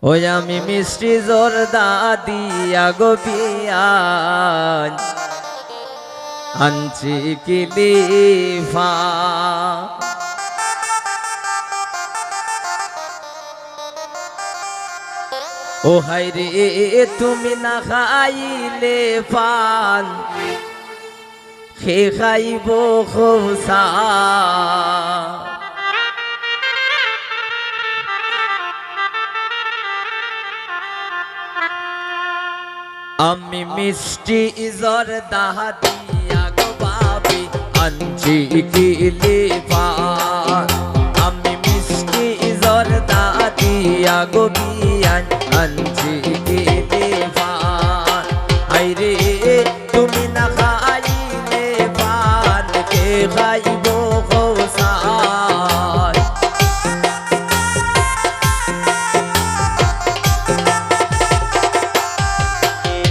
ওই আমি মিষ্টি জর্দা দিয়া গো পিয়াজ আনছি কি দিফা। ও হাই রে তুমি না খাইলে পান খে খাইব খোসা। আমি মিষ্টি জর্দা দিয়া গো বাবি আনছি কি লিফান। আমি মিষ্টি জর্দা দিয়া গো বিয়ান আনছি কি লিফান। হাই রে তুমি না খাইলে পান কে খাইব খোসা।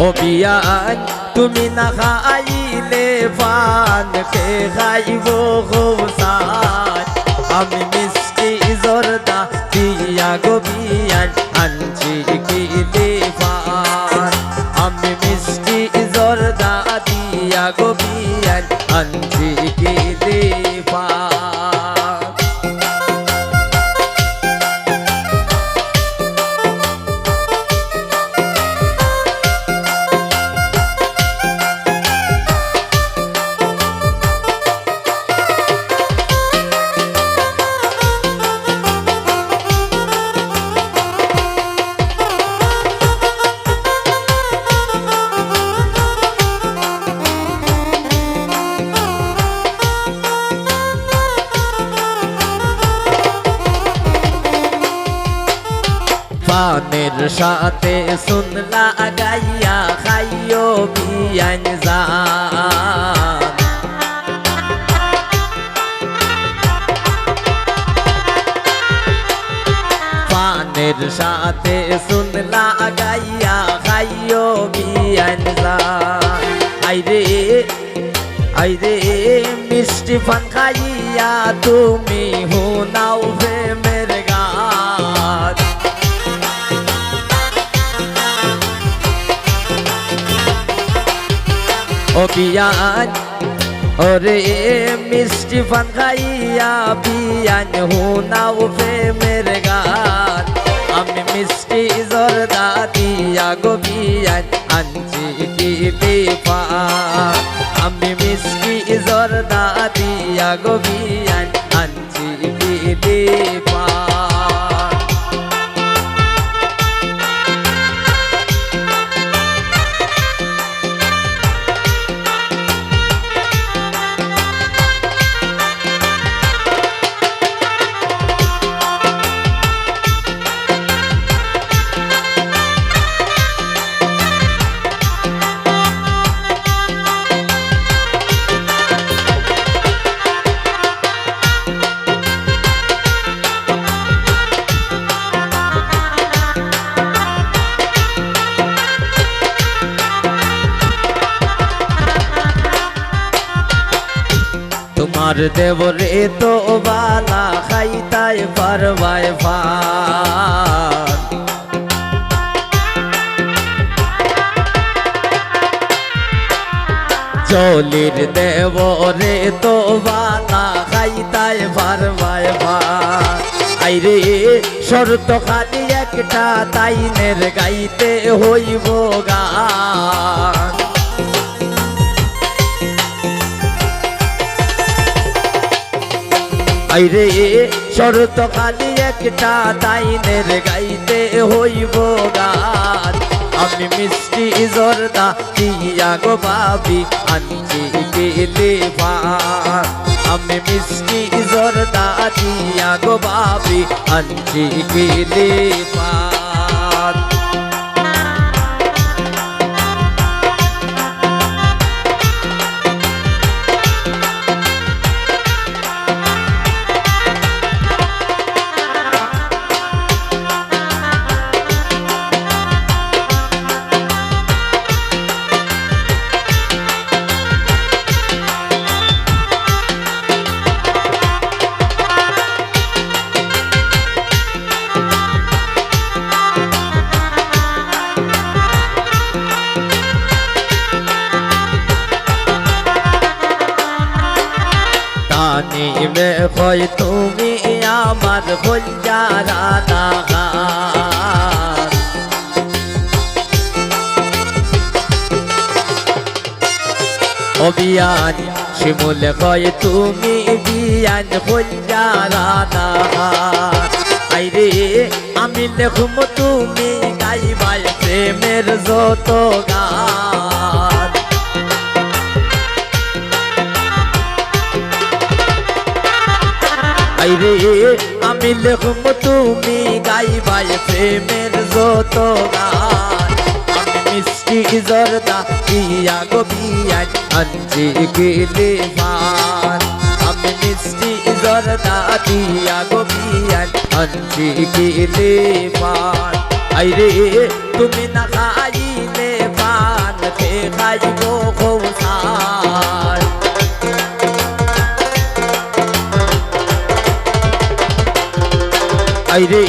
ও বিয়ান তুমি না খাইলে পান কে খাইব খোসা। আমি মিষ্টি জর্দা দিয়া গো বিয়ান আনছি কি লিফান। আমি মিষ্টি জর্দা দিয়া গো বিয়ান আনছি কি লিফান। পানের সাথে শুনলা গাইয়া খাইও বিয়ান জান। পানের সাথে শুনলা গাইয়া খাইও বিয়ান জান। আইরে মিষ্টি পান খাইয়া তুমি হুনাও প্রেমের গান। ও বিয়ান ওরে মিষ্টি পান খাইয়া বিয়ান হুনাও প্রেমের গান। আমি মিষ্টি জর্দা দিয়া গো বিয়ান আনছি কি লিফান। আমি মিষ্টি জর্দা দিয়া গো বিয়ান আনছি কি লিফান। তোমার দেবরে তো বালা খাইতাই পারবাই পান। চলির দেবরে তো বালা খাইতাই পারবাই পান। আইরে শর্ত খালি একটা তাইনের গাইতে হইব গান। আইরে শরত খালি একটা তাইনের গাইতে হইব গান। আমি মিষ্টি জর্দা দিয়া গো বাবি আনছি কি লিফান। আমি মিষ্টি জর্দা দিয়া গো বাবি আনছি কি লিফান। হয় তুমি আমার কলজারা দাগান অবিয়ান শিমুল হয় তুমি বিয়ান কলজারা দাগান আইরে আমি লেখুম তুমি গাইবাই প্রেমের যত গান আইরে আমি লেখুম তুমি গাইবাই প্রেমের যত গান আমি মিষ্টি জর্দা দিয়া গো বিয়ান আনছি গেলে পান আমি মিষ্টি জর্দা দিয়া গো বিয়ান আনছি গেলে পান আইরে তুমি না খাইলে পান খে খাইব খৌসার আইরে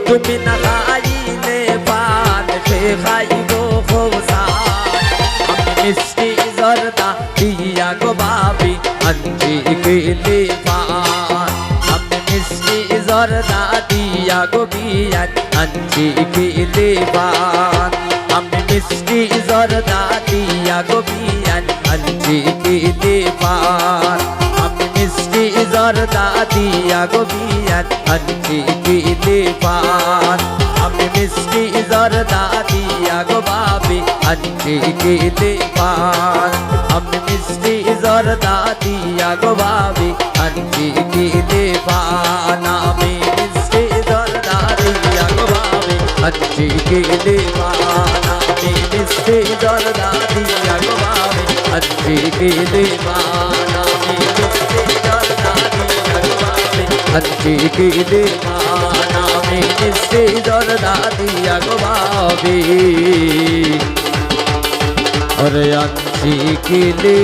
তুমি না খাইলে পান খে খাইব খৌসার আমি মিষ্টি জর্দা দিয়া গো বাবি আনছি গেলে পান আমি মিষ্টি জর্দা দিয়া গো বিয়ান আনছি গেলে পান আমি মিষ্টি জর্দা দিয়া গো বিয়ান আনছি গেলে পান আমি মিষ্টি জর্দা দিয়া গো বিয়ান আনছি গেলে পান আমি মিষ্টি জর্দা দিয়া গো বাবি আনছি গেলে পান আমি মিষ্টি জর্দা দিয়া গো বাবি আনছি গেলে পান আমি মিষ্টি জর্দা দিয়া গো বাবি আনছি গেলে পান আমি মিষ্টি জর্দা দিয়া গো বাবি আনছি গেলে পান আমি মিষ্টি জর্দা দিয়া গো বাবি আনছি গেলে পান আমি মিষ্টি জর্দা দিয়া গো বাবি ওরে আনছি গেলে